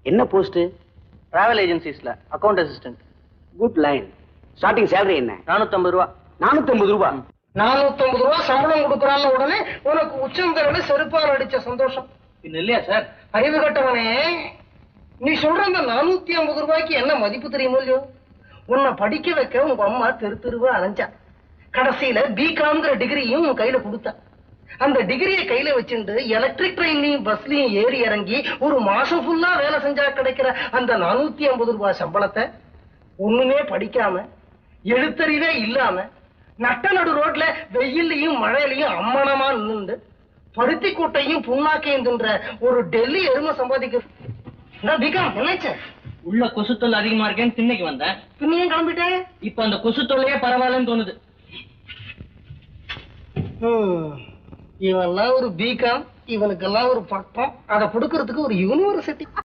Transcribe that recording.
என்ன post? Travel ஏஜென்சிஸ்ல account assistant. Good line. Starting salary என்ன? 450 ரூபா. 450 ரூபா? 450 ரூபா சம்பளம் கொடுக்குறான்னு உடனே உனக்கு உச்சந்தரல செருப்பால் அடிச்ச சந்தோஷம் இது இல்லையா சார்? அறிவு கட்டவனே, நீ சொல்ற அந்த 450 ரூபாய்க்கு என்ன மதிப்பு தெரியுமோ இல்லையோ? உன்னை படிக்க வைக்க உங்க அம்மா தெரு தெருவா அலைஞ்சா. கடைசியில பிகாம்ங்கிற டிகிரியும் உன் கையில கொடுத்தா. அந்த டிகிரியை கையில வச்சுட்டு எலக்ட்ரிக் ட்ரெயின்லயும் பஸ்லயும் ஏறி இறங்கி ஒரு மாசம் ஃபுல்லா வேலை செஞ்சா கிடைக்கிற அந்த 450 ரூபாய் சம்பளத்தை ஒண்ணுமே படிக்காம, எழுத்தறிவே இல்லாம, நட்ட நடு ரோட்ல வெயிலையும் மழையிலையும் அம்மனமா நின்று பருத்தி கூட்டையும் புண்ணாக்கையும் தின்ற ஒரு டெல்லி எருமை சம்பாதிக்க. பிகாம் என்னாச்சு? உள்ள கொசு தொல்லை அதிகமா இருக்கேன்னு திண்ணைக்கு வந்தேன். பின்னையும் கிளம்பிட்டேன். இப்ப அந்த கொசு தொல்லையே பரவாயில்லன்னு தோணுது. இவெல்லாம் ஒரு பிகாம், இவனுக்கெல்லாம் ஒரு பட்டம், அதை கொடுக்கறதுக்கு ஒரு யூனிவர்சிட்டி.